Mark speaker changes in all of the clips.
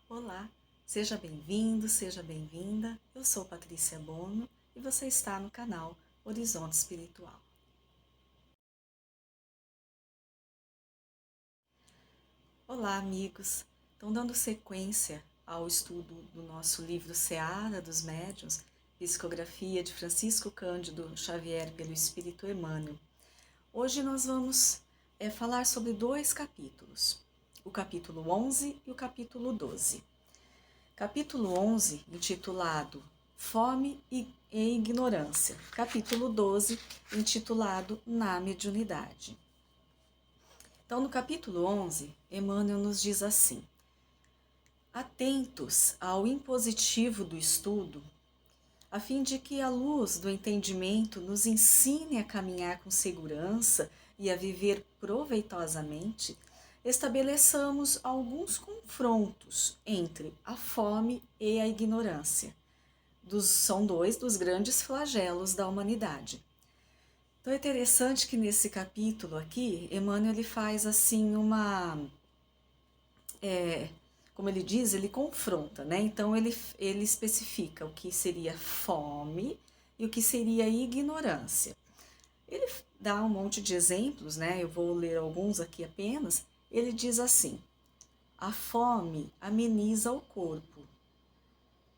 Speaker 1: Olá, seja bem-vindo, seja bem-vinda. Eu sou Patrícia Bono e você está no canal Horizonte Espiritual. Olá, amigos. Então, dando sequência ao estudo do nosso livro Seara dos Médiuns, Psicografia de Francisco Cândido Xavier pelo Espírito Emmanuel. Hoje nós vamos falar sobre dois capítulos, o capítulo 11 e o capítulo 12. Capítulo 11, intitulado Fome e Ignorância. Capítulo 12, intitulado Na Mediunidade. Então, no capítulo 11, Emmanuel nos diz assim: atentos ao impositivo do estudo, a fim de que a luz do entendimento nos ensine a caminhar com segurança e a viver proveitosamente, estabeleçamos alguns confrontos entre a fome e a ignorância. São dois dos grandes flagelos da humanidade. Então é interessante que nesse capítulo aqui, Emmanuel ele faz assim como ele diz, ele confronta, né? Então ele especifica o que seria fome e o que seria ignorância. Ele dá um monte de exemplos, né? Eu vou ler alguns aqui apenas. Ele diz assim: a fome ameniza o corpo,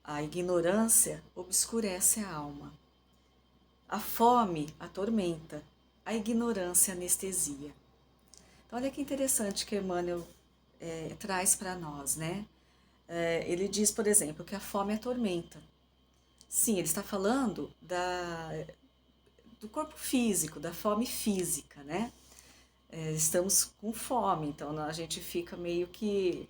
Speaker 1: a ignorância obscurece a alma. A fome atormenta, a ignorância anestesia. Então, olha que interessante que Emmanuel traz para nós, né? Ele diz, por exemplo, que a fome atormenta. Sim, ele está falando do corpo físico, da fome física, né? Estamos com fome, então a gente fica meio que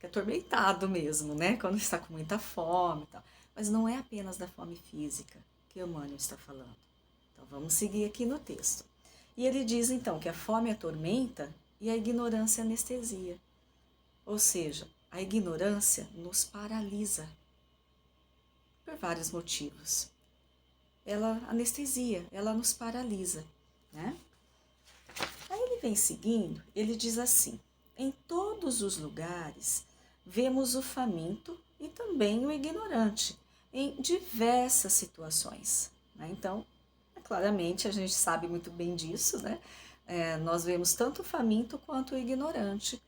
Speaker 1: atormentado mesmo, né? Quando está com muita fome e tal. Mas não é apenas da fome física que Emmanuel está falando. Então vamos seguir aqui no texto. E ele diz então que a fome atormenta e a ignorância anestesia. Ou seja, a ignorância nos paralisa por vários motivos. Ela anestesia, ela nos paralisa, né? Aí ele vem seguindo, ele diz assim: em todos os lugares vemos o faminto e também o ignorante, em diversas situações. Né? Então, claramente a gente sabe muito bem disso, né? Nós vemos tanto o faminto quanto o ignorante,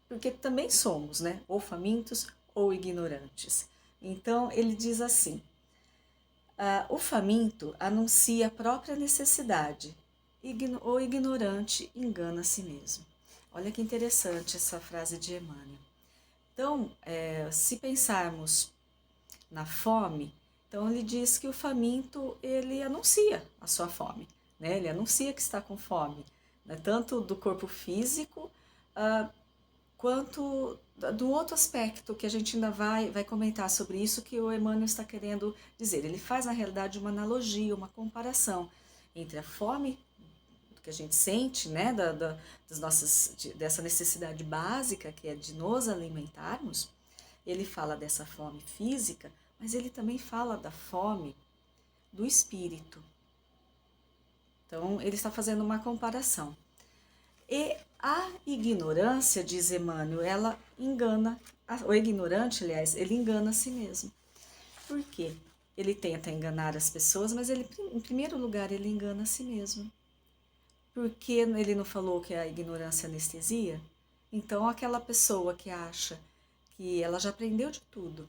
Speaker 1: porque também somos, né? Ou famintos ou ignorantes. Então, ele diz assim: o faminto anuncia a própria necessidade, o ignorante engana a si mesmo. Olha que interessante essa frase de Emmanuel. Então, se pensarmos na fome, então ele diz que o faminto ele anuncia a sua fome, né? Ele anuncia que está com fome, né? Tanto do corpo físico quanto do outro aspecto que a gente ainda vai comentar sobre isso, que o Emmanuel está querendo dizer. Ele faz, na realidade, uma analogia, uma comparação entre a fome que a gente sente, né, dessa necessidade básica, que é de nos alimentarmos. Ele fala dessa fome física, mas ele também fala da fome do espírito. Então, ele está fazendo uma comparação. E a ignorância, diz Emmanuel, ela engana, o ignorante, aliás, ele engana a si mesmo. Por quê? Ele tenta enganar as pessoas, mas ele, em primeiro lugar, ele engana a si mesmo. Porque ele não falou que a ignorância anestesia? Então, aquela pessoa que acha que ela já aprendeu de tudo,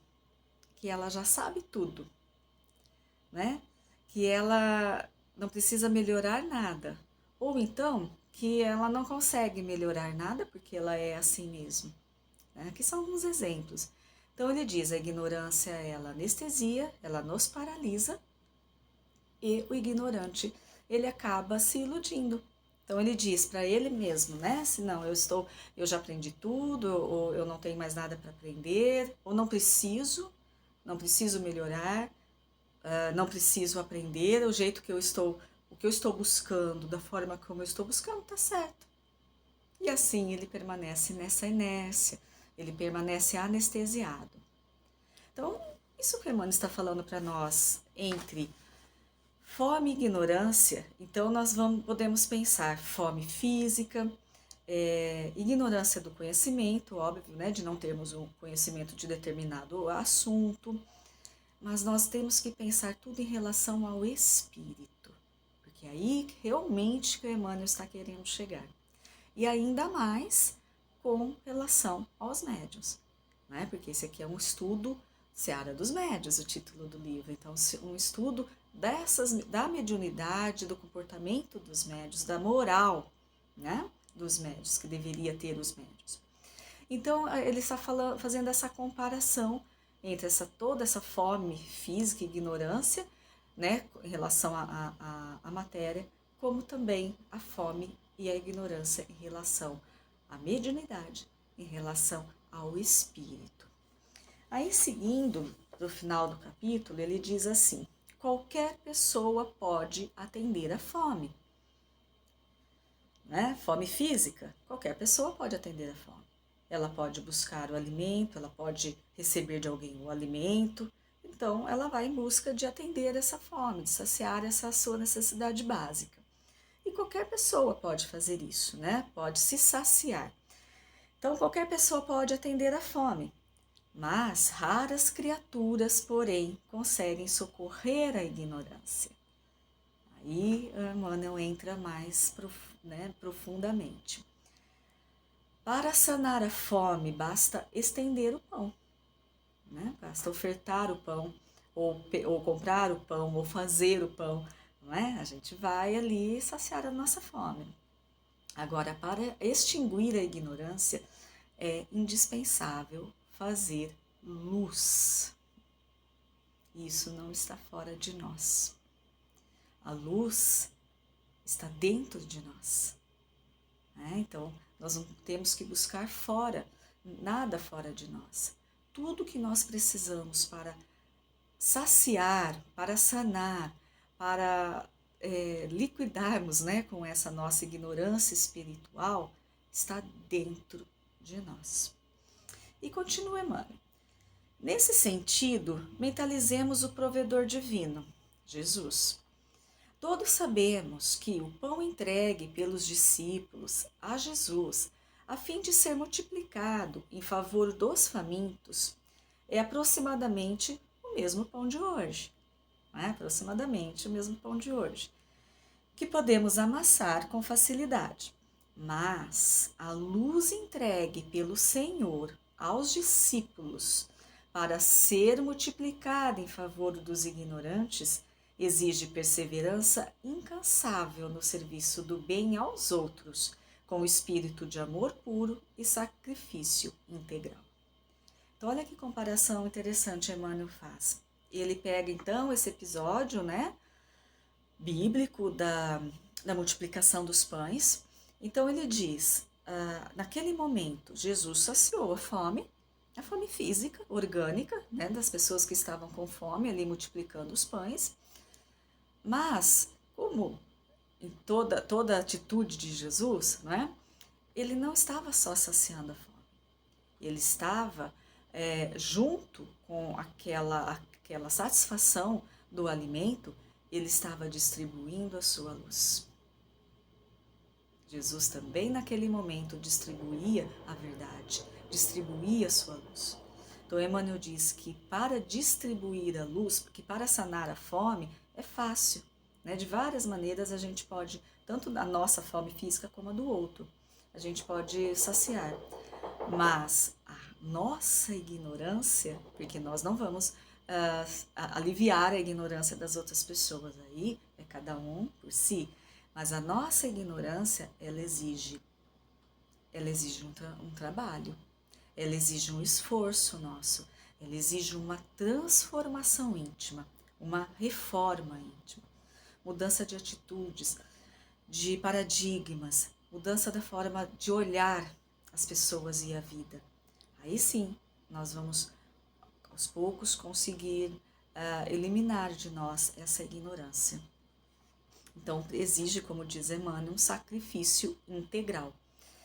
Speaker 1: que ela já sabe tudo, né? Que ela não precisa melhorar nada, ou então que ela não consegue melhorar nada porque ela é assim mesmo. Né? Aqui são alguns exemplos. Então ele diz, a ignorância ela anestesia, ela nos paralisa e o ignorante ele acaba se iludindo. Então ele diz para ele mesmo, né? Se não, eu já aprendi tudo, ou eu não tenho mais nada para aprender, ou não preciso melhorar, não preciso aprender, o que eu estou buscando, da forma como eu estou buscando, está certo. E assim ele permanece nessa inércia, ele permanece anestesiado. Então, isso que o Emmanuel está falando para nós, entre fome e ignorância, então nós podemos pensar fome física, ignorância do conhecimento, óbvio, né, de não termos um conhecimento de determinado assunto, mas nós temos que pensar tudo em relação ao espírito, porque aí realmente que o Emmanuel está querendo chegar. E ainda mais com relação aos médiuns, né? Porque esse aqui é um estudo Seara dos Médiuns, o título do livro. Então, um estudo da mediunidade, do comportamento dos médiuns, da moral, né, dos médiuns, que deveria ter os médiuns. Então, ele está fazendo essa comparação entre toda essa fome física e ignorância, né, em relação à matéria, como também a fome e a ignorância em relação à mediunidade, em relação ao espírito. Aí, seguindo para o final do capítulo, ele diz assim: qualquer pessoa pode atender a fome. Né? Fome física, qualquer pessoa pode atender a fome. Ela pode buscar o alimento, ela pode receber de alguém o alimento, então ela vai em busca de atender essa fome, de saciar essa sua necessidade básica. E qualquer pessoa pode fazer isso, né? Pode se saciar. Então qualquer pessoa pode atender a fome, mas raras criaturas, porém, conseguem socorrer a ignorância. Aí Emmanuel entra mais profundamente. Para sanar a fome, basta estender o pão, né? Basta ofertar o pão, ou comprar o pão, ou fazer o pão, não é? A gente vai ali saciar a nossa fome. Agora, para extinguir a ignorância, é indispensável fazer luz. Isso não está fora de nós. A luz está dentro de nós. Né? Então, nós não temos que buscar fora, nada fora de nós. Tudo que nós precisamos para saciar, para sanar, para liquidarmos, né, com essa nossa ignorância espiritual, está dentro de nós. E continua Emmanuel. Nesse sentido, mentalizemos o provedor divino, Jesus. Todos sabemos que o pão entregue pelos discípulos a Jesus, a fim de ser multiplicado em favor dos famintos, é aproximadamente o mesmo pão de hoje. Aproximadamente o mesmo pão de hoje, que podemos amassar com facilidade. Mas a luz entregue pelo Senhor aos discípulos para ser multiplicada em favor dos ignorantes exige perseverança incansável no serviço do bem aos outros, com espírito de amor puro e sacrifício integral. Então, olha que comparação interessante Emmanuel faz. Ele pega, então, esse episódio, né, bíblico da multiplicação dos pães. Então, ele diz, naquele momento, Jesus saciou a fome física, orgânica, né, das pessoas que estavam com fome, ali multiplicando os pães. Mas, como em toda a atitude de Jesus, né, ele não estava só saciando a fome. Ele estava junto com aquela satisfação do alimento, ele estava distribuindo a sua luz. Jesus também naquele momento distribuía a verdade, distribuía a sua luz. Então Emmanuel diz que para distribuir a luz, que para sanar a fome, é fácil. Né? De várias maneiras a gente pode, tanto da nossa fome física como a do outro, a gente pode saciar. Mas a nossa ignorância, porque nós não vamos aliviar a ignorância das outras pessoas, aí é cada um por si, mas a nossa ignorância, ela exige um trabalho, ela exige um esforço nosso, ela exige uma transformação íntima, uma reforma íntima, mudança de atitudes, de paradigmas, mudança da forma de olhar as pessoas e a vida. Aí sim, nós vamos aos poucos conseguir eliminar de nós essa ignorância. Então, exige, como diz Emmanuel, um sacrifício integral.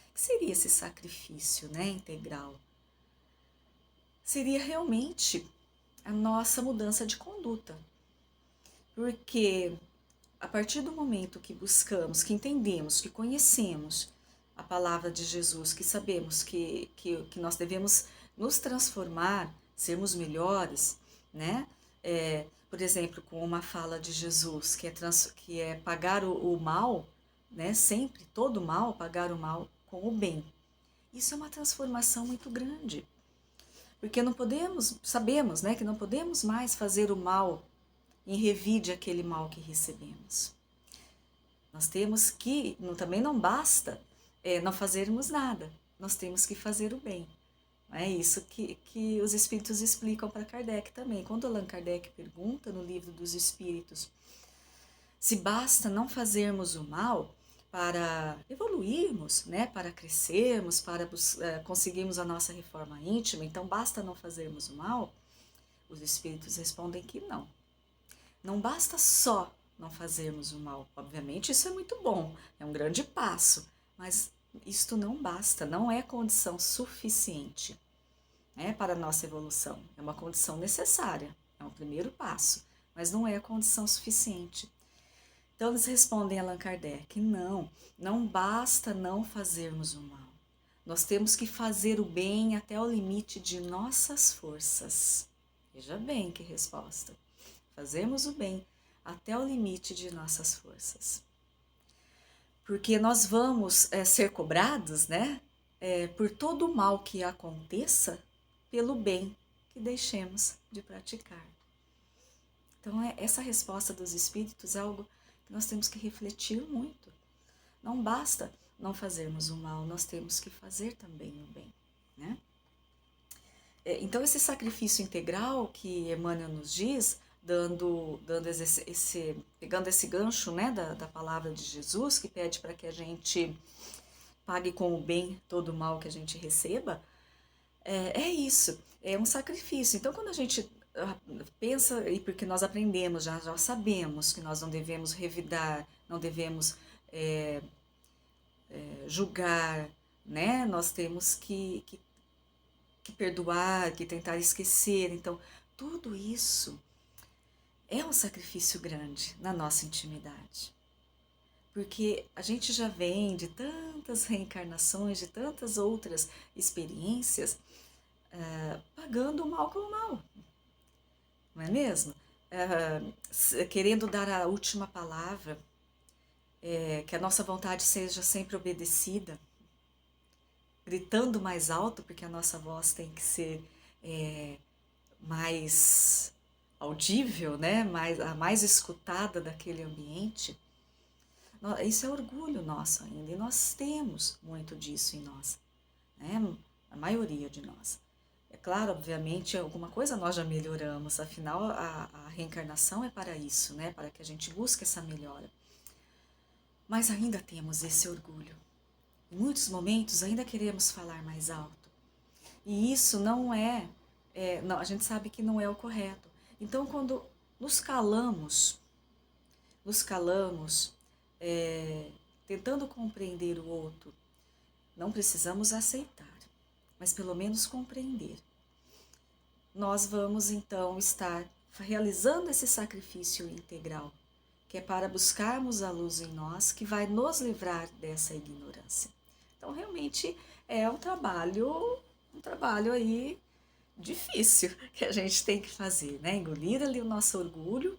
Speaker 1: O que seria esse sacrifício, né, integral? Seria realmente a nossa mudança de conduta. Porque a partir do momento que buscamos, que entendemos, que conhecemos a palavra de Jesus, que sabemos que nós devemos nos transformar, sermos melhores, né? Por exemplo, com uma fala de Jesus, que é pagar o mal, né? Sempre, todo mal, pagar o mal com o bem. Isso é uma transformação muito grande, porque não podemos, sabemos, né, que não podemos mais fazer o mal em revide aquele mal que recebemos. Nós temos que, também não basta não fazermos nada, nós temos que fazer o bem. É isso que os Espíritos explicam para Kardec também. Quando Allan Kardec pergunta no Livro dos Espíritos se basta não fazermos o mal para evoluirmos, né, para crescermos, para conseguirmos a nossa reforma íntima, então basta não fazermos o mal, os Espíritos respondem que não. Não basta só não fazermos o mal. Obviamente isso é muito bom, é um grande passo, mas isto não basta, não é condição suficiente, né, para a nossa evolução. É uma condição necessária, é um primeiro passo, mas não é a condição suficiente. Então eles respondem a Allan Kardec, não basta não fazermos o mal. Nós temos que fazer o bem até o limite de nossas forças. Veja bem que resposta. Fazermos o bem até o limite de nossas forças. Porque nós vamos ser cobrados, né, por todo o mal que aconteça, pelo bem que deixemos de praticar. Então, essa resposta dos Espíritos é algo que nós temos que refletir muito. Não basta não fazermos o mal, nós temos que fazer também o bem, né? Então, esse sacrifício integral que Emmanuel nos diz, pegando esse gancho, né, da palavra de Jesus, que pede para que a gente pague com o bem todo o mal que a gente receba, é isso, é um sacrifício. Então, quando a gente pensa, e porque nós aprendemos, já sabemos que nós não devemos revidar, não devemos julgar, né? Nós temos que perdoar, que tentar esquecer. Então, tudo isso é um sacrifício grande na nossa intimidade. Porque a gente já vem de tantas reencarnações, de tantas outras experiências, pagando o mal com o mal, não é mesmo? Querendo dar a última palavra, que a nossa vontade seja sempre obedecida, gritando mais alto, porque a nossa voz tem que ser mais audível, né? A mais escutada daquele ambiente. Isso é orgulho nosso ainda, e nós temos muito disso em nós, né? A maioria de nós. É claro, obviamente, alguma coisa nós já melhoramos, afinal a reencarnação é para isso, né? Para que a gente busque essa melhora. Mas ainda temos esse orgulho. Em muitos momentos ainda queremos falar mais alto. E isso não não, a gente sabe que não é o correto. Então, quando nos calamos, tentando compreender o outro, não precisamos aceitar, mas pelo menos compreender. Nós vamos então estar realizando esse sacrifício integral, que é para buscarmos a luz em nós, que vai nos livrar dessa ignorância. Então, realmente é um trabalho aí difícil que a gente tem que fazer, né? Engolir ali o nosso orgulho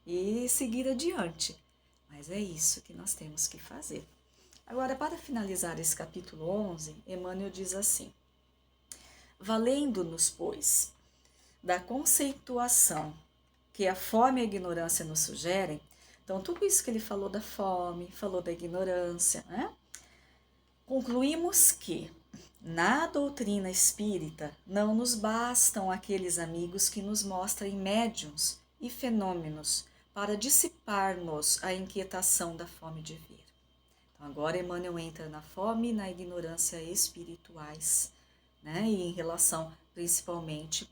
Speaker 1: e seguir adiante. Mas é isso que nós temos que fazer. Agora, para finalizar esse capítulo 11, Emmanuel diz assim: valendo-nos, pois, da conceituação que a fome e a ignorância nos sugerem, então tudo isso que ele falou da fome, falou da ignorância, né? Concluímos que na doutrina espírita não nos bastam aqueles amigos que nos mostrem médiuns e fenômenos para dissipar-nos a inquietação da fome de ver. Então, agora Emmanuel entra na fome e na ignorância espirituais, né? E em relação principalmente,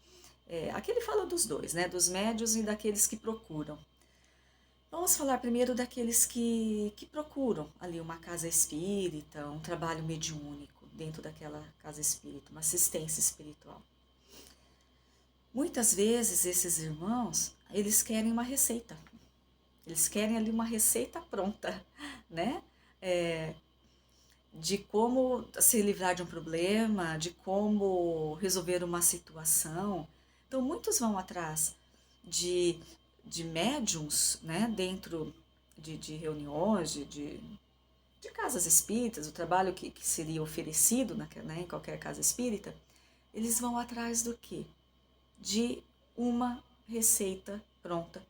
Speaker 1: aqui ele fala dos dois, né? Dos médiuns e daqueles que procuram. Vamos falar primeiro daqueles que procuram ali uma casa espírita, um trabalho mediúnico dentro daquela casa espírita, uma assistência espiritual. Muitas vezes esses irmãos, eles querem uma receita. Eles querem ali uma receita pronta, né? de como se livrar de um problema, de como resolver uma situação. Então, muitos vão atrás de, de médiums, né, dentro de reuniões, de casas espíritas, o trabalho que seria oferecido né, em qualquer casa espírita. Eles vão atrás do quê? De uma receita pronta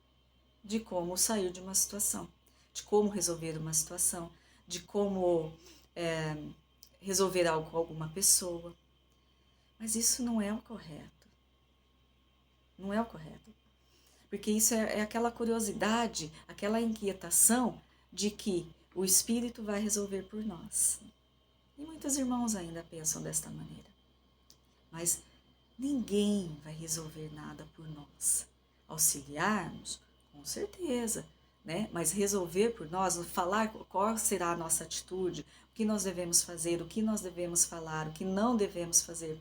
Speaker 1: de como sair de uma situação, de como resolver uma situação, de como resolver algo com alguma pessoa. Mas isso não é o correto. Não é o correto. Porque isso é aquela curiosidade, aquela inquietação de que o Espírito vai resolver por nós. E muitos irmãos ainda pensam desta maneira. Mas ninguém vai resolver nada por nós. Auxiliarmos, com certeza, né? Mas resolver por nós, falar qual será a nossa atitude, o que nós devemos fazer, o que nós devemos falar, o que não devemos fazer,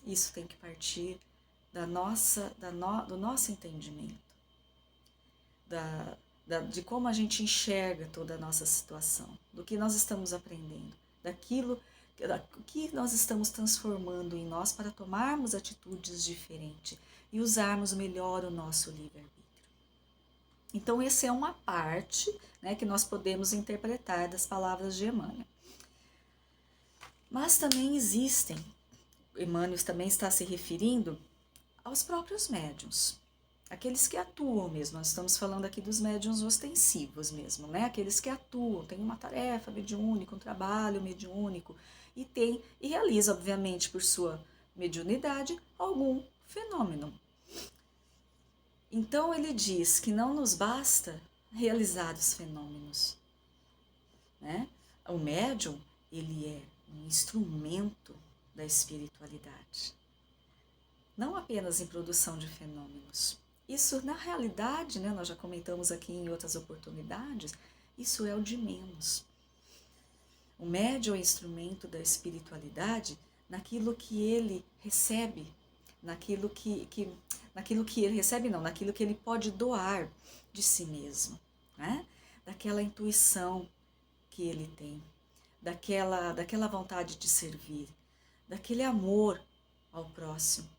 Speaker 1: isso tem que partir do nosso entendimento, de como a gente enxerga toda a nossa situação, do que nós estamos aprendendo, daquilo que nós estamos transformando em nós para tomarmos atitudes diferentes e usarmos melhor o nosso livre-arbítrio. Então, essa é uma parte, né, que nós podemos interpretar das palavras de Emmanuel. Mas também existem, Emmanuel também está se referindo aos próprios médiuns, aqueles que atuam mesmo. Nós estamos falando aqui dos médiuns ostensivos mesmo, né? Aqueles que atuam, têm uma tarefa mediúnica, um trabalho mediúnico e realiza, obviamente, por sua mediunidade, algum fenômeno. Então ele diz que não nos basta realizar os fenômenos, né? O médium, ele é um instrumento da espiritualidade, não apenas em produção de fenômenos. Isso, na realidade, né, nós já comentamos aqui em outras oportunidades, isso é o de menos. O médium é instrumento da espiritualidade naquilo que ele recebe, naquilo que ele recebe não, naquilo que ele pode doar de si mesmo, né? Daquela intuição que ele tem, daquela vontade de servir, daquele amor ao próximo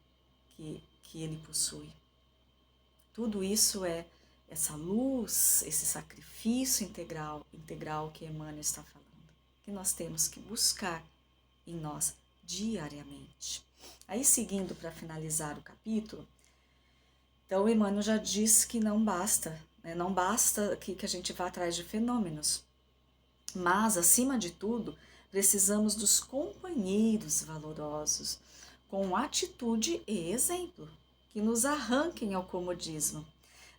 Speaker 1: que ele possui. Tudo isso é essa luz, esse sacrifício integral que Emmanuel está falando, que nós temos que buscar em nós diariamente. Aí, seguindo para finalizar o capítulo, então Emmanuel já diz que não basta, né? Não basta que a gente vá atrás de fenômenos, mas, acima de tudo, precisamos dos companheiros valorosos, com atitude e exemplo, que nos arranquem ao comodismo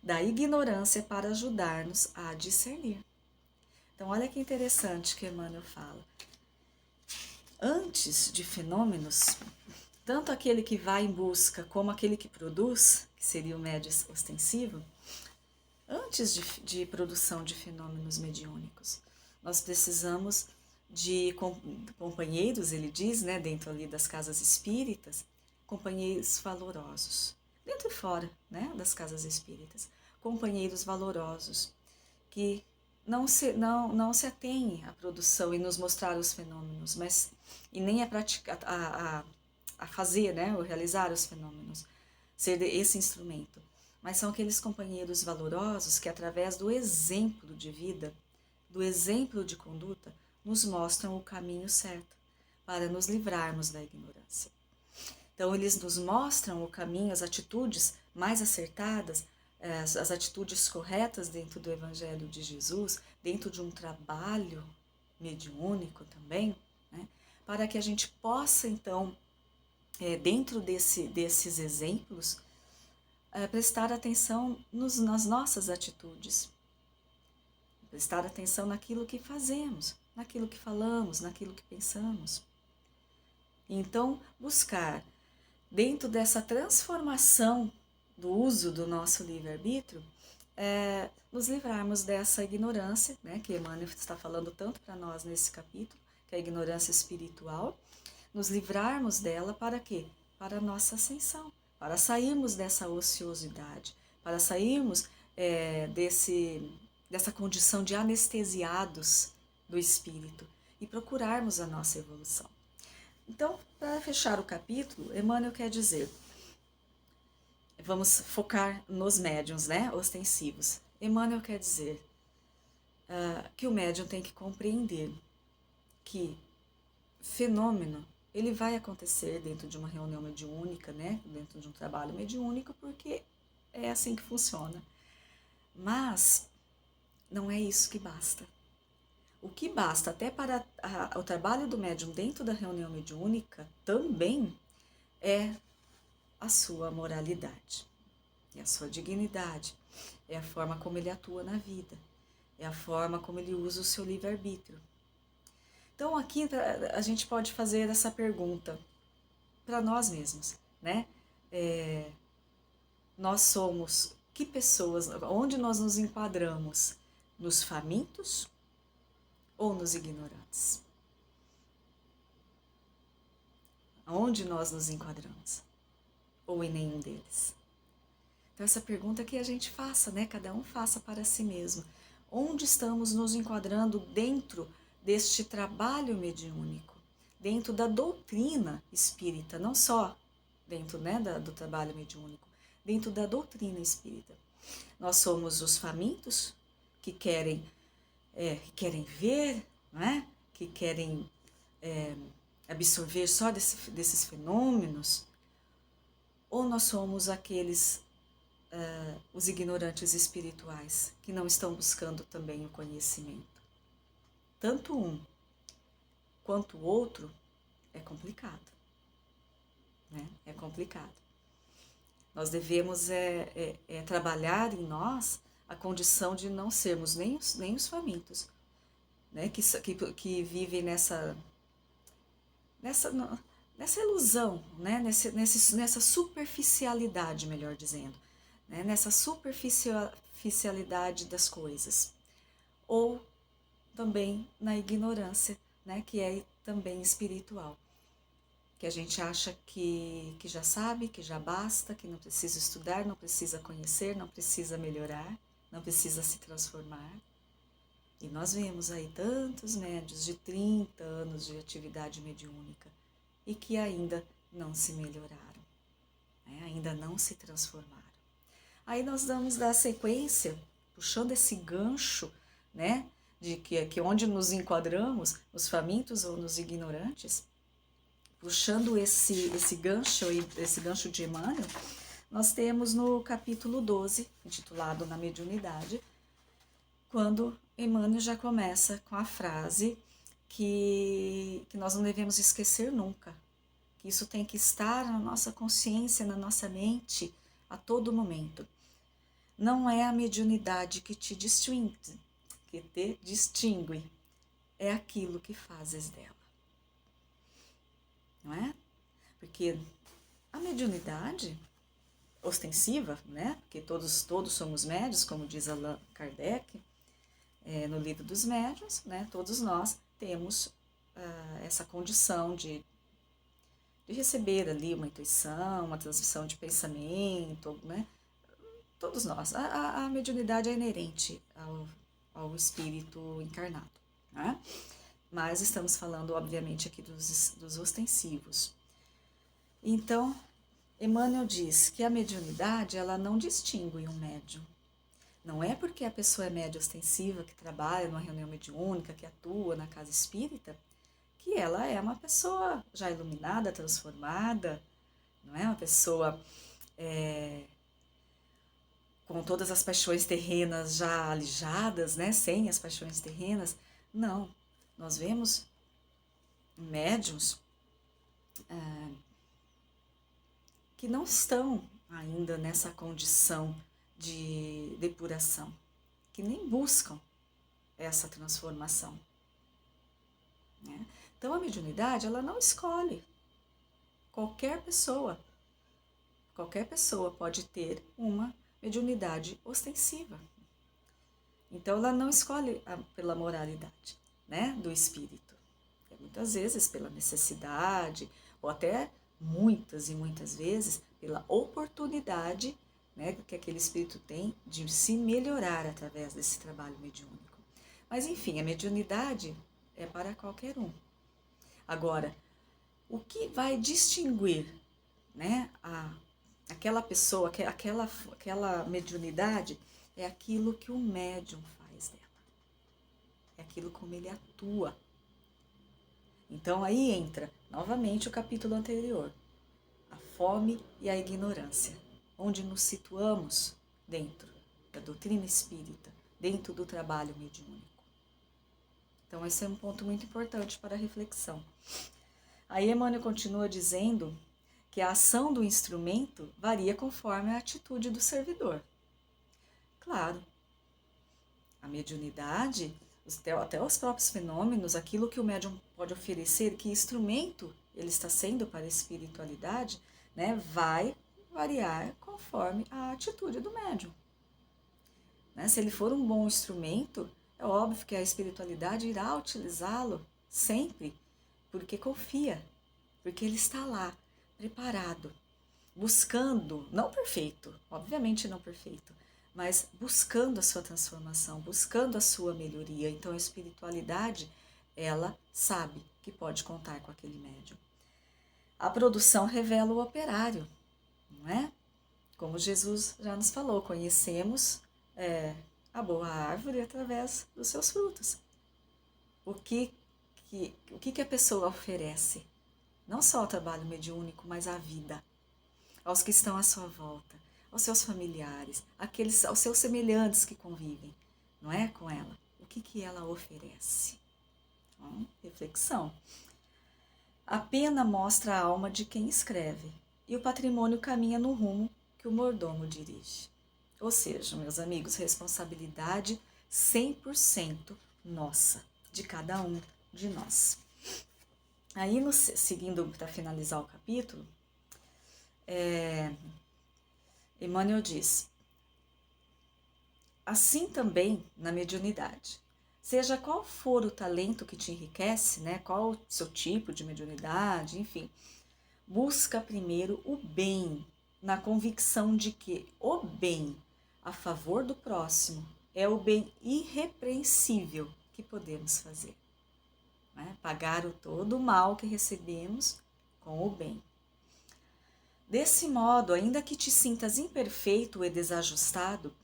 Speaker 1: da ignorância para ajudar-nos a discernir. Então, olha que interessante que Emmanuel fala. Antes de fenômenos, tanto aquele que vai em busca como aquele que produz, que seria o médium ostensivo, antes de produção de fenômenos mediúnicos, nós precisamos de companheiros, ele diz, né, dentro ali das casas espíritas, companheiros valorosos, dentro e fora, né, das casas espíritas, companheiros valorosos, que não se atêm à produção e nos mostrar os fenômenos, mas e nem a praticar, a fazer, né, ou realizar os fenômenos, ser esse instrumento, mas são aqueles companheiros valorosos que, através do exemplo de vida, do exemplo de conduta, nos mostram o caminho certo para nos livrarmos da ignorância. Então, eles nos mostram o caminho, as atitudes mais acertadas, as atitudes corretas dentro do Evangelho de Jesus, dentro de um trabalho mediúnico também, né, para que a gente possa, então, dentro desses exemplos, prestar atenção nas nossas atitudes, prestar atenção naquilo que fazemos, naquilo que falamos, naquilo que pensamos. Então, buscar, dentro dessa transformação do uso do nosso livre-arbítrio, nos livrarmos dessa ignorância, né, que Emmanuel está falando tanto para nós nesse capítulo, que é a ignorância espiritual, nos livrarmos dela para quê? Para a nossa ascensão, para sairmos dessa ociosidade, para sairmos dessa condição de anestesiados do espírito e procurarmos a nossa evolução. Então, para fechar o capítulo, Emmanuel quer dizer, vamos focar nos médiuns, né, ostensivos. Emmanuel quer dizer que o médium tem que compreender que fenômeno ele vai acontecer dentro de uma reunião mediúnica, né, dentro de um trabalho mediúnico, porque é assim que funciona. Mas não é isso que basta. O que basta até para o trabalho do médium dentro da reunião mediúnica também é a sua moralidade, é a sua dignidade, é a forma como ele atua na vida, é a forma como ele usa o seu livre-arbítrio. Então aqui a gente pode fazer essa pergunta para nós mesmos, né? Nós somos que pessoas, onde nós nos enquadramos? Nos famintos ou nos ignorantes? Onde nós nos enquadramos? Ou em nenhum deles? Então essa pergunta que a gente faça, né? Cada um faça para si mesmo. Onde estamos nos enquadrando dentro deste trabalho mediúnico? Dentro da doutrina espírita, não só dentro, né, do trabalho mediúnico, dentro da doutrina espírita. Nós somos os famintos que querem ver, né? Que querem absorver só desses fenômenos, ou nós somos aqueles, os ignorantes espirituais, que não estão buscando também o conhecimento. Tanto um quanto o outro é complicado, né? É complicado. Nós devemos trabalhar em nós a condição de não sermos nem os famintos, né? Que vivem nessa ilusão, né? Nessa superficialidade, melhor dizendo, né? Nessa superficialidade das coisas. Ou também na ignorância, né? Que é também espiritual. Que a gente acha que já sabe, que já basta, que não precisa estudar, não precisa conhecer, não precisa melhorar, não precisa se transformar. E nós vemos aí tantos médiuns de 30 anos de atividade mediúnica e que ainda não se melhoraram, né? Ainda não se transformaram. Aí nós vamos dar sequência, puxando esse gancho, né, de que onde nos enquadramos, nos famintos ou nos ignorantes, puxando esse gancho de Emmanuel, nós temos no capítulo 12, intitulado Na Mediunidade, quando Emmanuel já começa com a frase que nós não devemos esquecer nunca, que isso tem que estar na nossa consciência, na nossa mente, a todo momento. Não é a mediunidade que te distingue, é aquilo que fazes dela. Não é? Porque a mediunidade ostensiva, né? Porque todos somos médios, como diz Allan Kardec, no Livro dos Médiuns, né? Todos nós temos essa condição de receber ali uma intuição, uma transmissão de pensamento, né? Todos nós. A mediunidade é inerente ao espírito encarnado, né? Mas estamos falando, obviamente, aqui dos ostensivos. Então, Emmanuel diz que a mediunidade, ela não distingue um médium. Não é porque a pessoa é média ostensiva, que trabalha numa reunião mediúnica, que atua na casa espírita, que ela é uma pessoa já iluminada, transformada, não é uma pessoa com todas as paixões terrenas já alijadas, né? Sem as paixões terrenas. Não, nós vemos médiuns que não estão ainda nessa condição de depuração, que nem buscam essa transformação, né? Então a mediunidade, ela não escolhe. Qualquer pessoa pode ter uma mediunidade ostensiva. Então ela não escolhe pela moralidade, né, do espírito. Muitas vezes pela necessidade, ou até muitas e muitas vezes pela oportunidade, né, que aquele espírito tem de se melhorar através desse trabalho mediúnico. Mas enfim, a mediunidade é para qualquer um. Agora, o que vai distinguir, né, aquela pessoa, aquela mediunidade, é aquilo que o médium faz dela. É aquilo como ele atua. Então aí entra novamente o capítulo anterior, a fome e a ignorância, onde nos situamos dentro da doutrina espírita, dentro do trabalho mediúnico. Então esse é um ponto muito importante para a reflexão. Aí Emmanuel continua dizendo que a ação do instrumento varia conforme a atitude do servidor. Claro, a mediunidade, até os próprios fenômenos, aquilo que o médium pode oferecer, que instrumento ele está sendo para a espiritualidade, né, vai variar conforme a atitude do médium. Né? Se ele for um bom instrumento, é óbvio que a espiritualidade irá utilizá-lo sempre, porque confia, porque ele está lá, preparado, buscando, não perfeito, obviamente não perfeito, mas buscando a sua transformação, buscando a sua melhoria. Então a espiritualidade, ela sabe que pode contar com aquele médium. A produção revela o operário, não é? Como Jesus já nos falou, conhecemos a boa árvore através dos seus frutos. O que a pessoa oferece? Não só o trabalho mediúnico, mas a vida, aos que estão à sua volta, aos seus familiares, aos seus semelhantes que convivem, não é, com ela. O que ela oferece? Então, reflexão. A pena mostra a alma de quem escreve, e o patrimônio caminha no rumo que o mordomo dirige. Ou seja, meus amigos, responsabilidade 100% nossa, de cada um de nós. Aí, seguindo para finalizar o capítulo, Emmanuel diz: assim também na mediunidade, seja qual for o talento que te enriquece, né, qual o seu tipo de mediunidade, enfim, busca primeiro o bem, na convicção de que o bem a favor do próximo é o bem irrepreensível que podemos fazer. Né? Pagar todo o mal que recebemos com o bem. Desse modo, ainda que te sintas imperfeito e desajustado,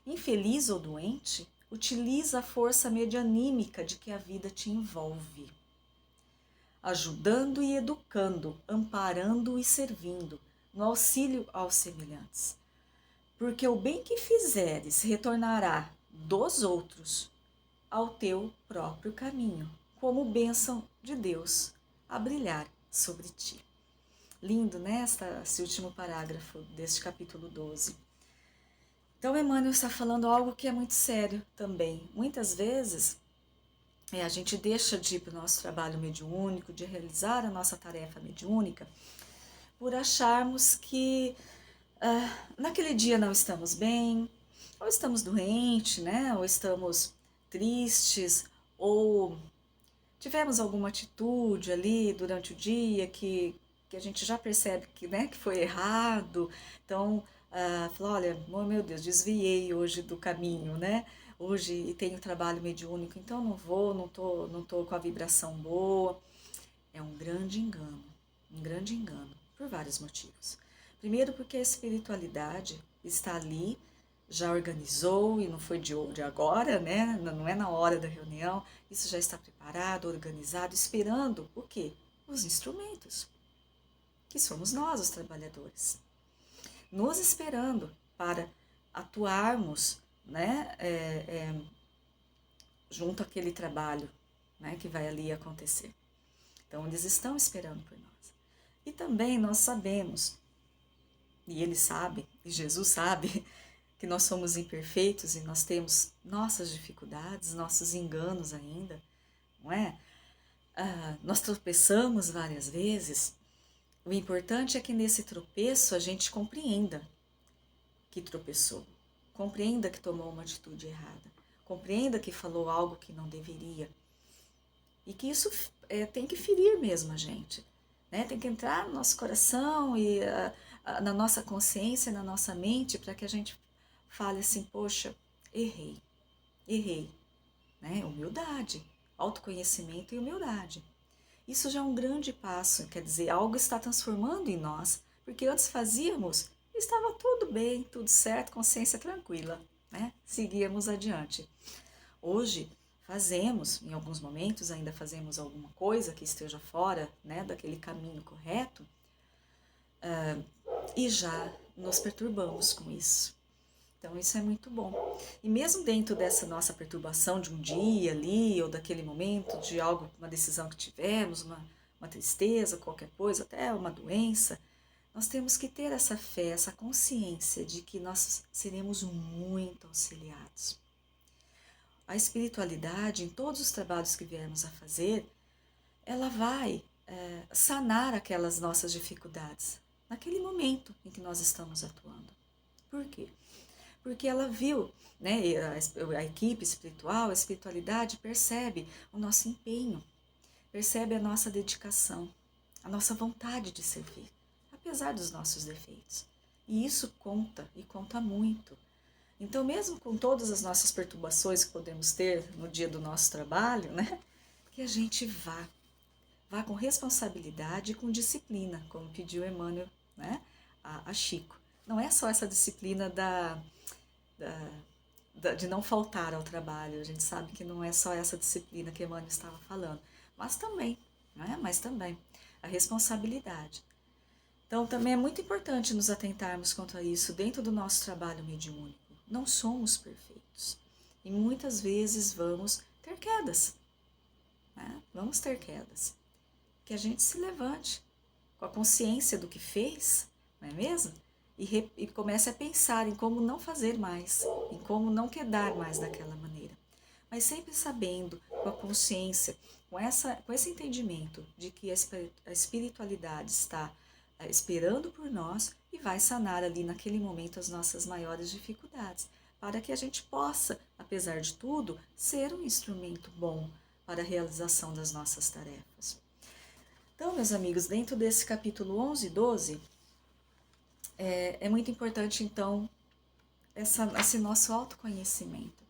Speaker 1: infeliz ou doente, utiliza a força medianímica de que a vida te envolve, ajudando e educando, amparando e servindo, no auxílio aos semelhantes. Porque o bem que fizeres retornará dos outros ao teu próprio caminho, como bênção de Deus a brilhar sobre ti. Lindo, né? Esse último parágrafo deste capítulo 12. Então, Emmanuel está falando algo que é muito sério também. Muitas vezes, a gente deixa de ir para o nosso trabalho mediúnico, de realizar a nossa tarefa mediúnica, por acharmos que naquele dia não estamos bem, ou estamos doentes, né? Ou estamos tristes, ou tivemos alguma atitude ali durante o dia que a gente já percebe que, né, que foi errado. Então, falou, olha, meu Deus, desviei hoje do caminho, né? Hoje tenho trabalho mediúnico, então não vou, não tô com a vibração boa. É um grande engano, por vários motivos. Primeiro, porque a espiritualidade está ali, já organizou, e não foi de agora, né? Não é na hora da reunião, isso já está preparado, organizado, esperando o quê? Os instrumentos, que somos nós, os trabalhadores, nos esperando para atuarmos, né, junto àquele trabalho, né, que vai ali acontecer. Então, eles estão esperando por nós. E também nós sabemos, e eles sabem, e Jesus sabe, que nós somos imperfeitos e nós temos nossas dificuldades, nossos enganos ainda, não é? Nós tropeçamos várias vezes. O importante é que nesse tropeço a gente compreenda que tropeçou, compreenda que tomou uma atitude errada, compreenda que falou algo que não deveria. E que isso tem que ferir mesmo a gente, né? Tem que entrar no nosso coração e na nossa consciência, na nossa mente, para que a gente fale assim, poxa, errei, né? Humildade, autoconhecimento e humildade. Isso já é um grande passo, quer dizer, algo está transformando em nós, porque antes fazíamos, estava tudo bem, tudo certo, consciência tranquila, né? Seguíamos adiante. Hoje fazemos, em alguns momentos ainda fazemos alguma coisa que esteja fora, né, daquele caminho correto, e já nos perturbamos com isso. Então isso é muito bom. E mesmo dentro dessa nossa perturbação de um dia ali, ou daquele momento de algo, uma decisão que tivemos, uma tristeza, qualquer coisa, até uma doença, nós temos que ter essa fé, essa consciência de que nós seremos muito auxiliados. A espiritualidade, em todos os trabalhos que viermos a fazer, ela vai sanar aquelas nossas dificuldades, naquele momento em que nós estamos atuando. Por quê? Porque ela viu, né, a equipe espiritual, a espiritualidade percebe o nosso empenho, percebe a nossa dedicação, a nossa vontade de servir, apesar dos nossos defeitos. E isso conta, e conta muito. Então, mesmo com todas as nossas perturbações que podemos ter no dia do nosso trabalho, né, que a gente vá com responsabilidade e com disciplina, como pediu Emmanuel, né, a Chico. Não é só essa disciplina de não faltar ao trabalho, a gente sabe que não é só essa disciplina que Emmanuel estava falando, mas também, né, mas também a responsabilidade. Então, também é muito importante nos atentarmos quanto a isso dentro do nosso trabalho mediúnico. Não somos perfeitos e muitas vezes vamos ter quedas, né? Vamos ter quedas. Que a gente se levante com a consciência do que fez, não é mesmo? E comece a pensar em como não fazer mais, em como não quedar mais daquela maneira. Mas sempre sabendo, com a consciência, com esse entendimento de que a espiritualidade está esperando por nós e vai sanar ali naquele momento as nossas maiores dificuldades, para que a gente possa, apesar de tudo, ser um instrumento bom para a realização das nossas tarefas. Então, meus amigos, dentro desse capítulo 11 e 12, é muito importante, então, esse nosso autoconhecimento.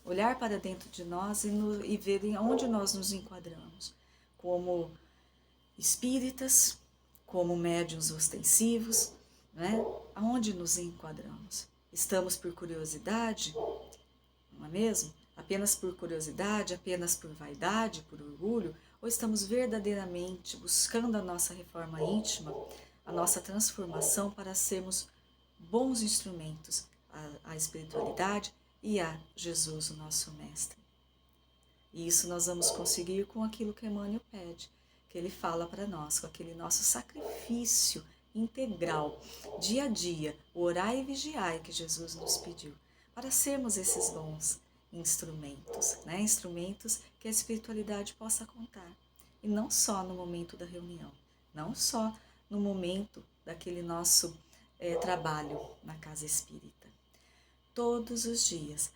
Speaker 1: Olhar para dentro de nós e ver onde nós nos enquadramos, como espíritas, como médiuns ostensivos, né? Aonde nos enquadramos? Estamos por curiosidade, não é mesmo? Apenas por curiosidade, apenas por vaidade, por orgulho? Ou estamos verdadeiramente buscando a nossa reforma íntima, a nossa transformação para sermos bons instrumentos à espiritualidade e a Jesus, o nosso Mestre? E isso nós vamos conseguir com aquilo que Emmanuel pede, que ele fala para nós, com aquele nosso sacrifício integral, dia a dia, o orai e vigiai que Jesus nos pediu, para sermos esses bons instrumentos, né? Instrumentos que a espiritualidade possa contar. E não só no momento da reunião, não só no momento daquele nosso trabalho na casa espírita. Todos os dias,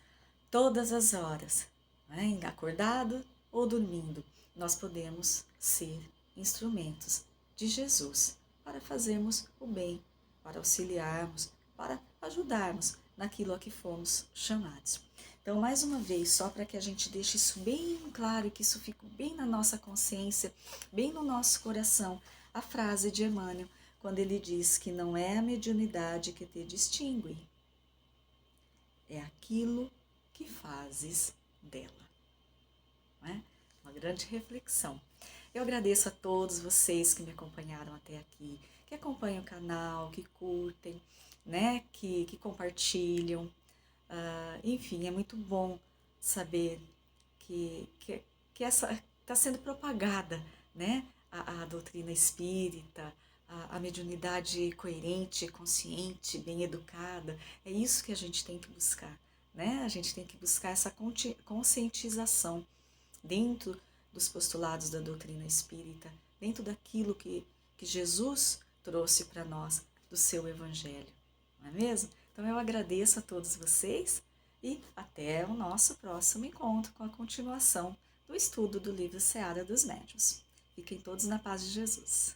Speaker 1: todas as horas, né? Acordado ou dormindo, nós podemos ser instrumentos de Jesus para fazermos o bem, para auxiliarmos, para ajudarmos naquilo a que fomos chamados. Então, mais uma vez, só para que a gente deixe isso bem claro e que isso fique bem na nossa consciência, bem no nosso coração, a frase de Emmanuel, quando ele diz que não é a mediunidade que te distingue, é aquilo que fazes dela. Não é? Uma grande reflexão. Eu agradeço a todos vocês que me acompanharam até aqui, que acompanham o canal, que curtem, né, que compartilham. Enfim, é muito bom saber que essa está sendo propagada, né, a doutrina espírita, a mediunidade coerente, consciente, bem educada. É isso que a gente tem que buscar, né? A gente tem que buscar essa conscientização dentro dos postulados da doutrina espírita, dentro daquilo que Jesus trouxe para nós do seu Evangelho, não é mesmo? Então eu agradeço a todos vocês e até o nosso próximo encontro com a continuação do estudo do livro Seara dos Médiuns. Fiquem todos na paz de Jesus.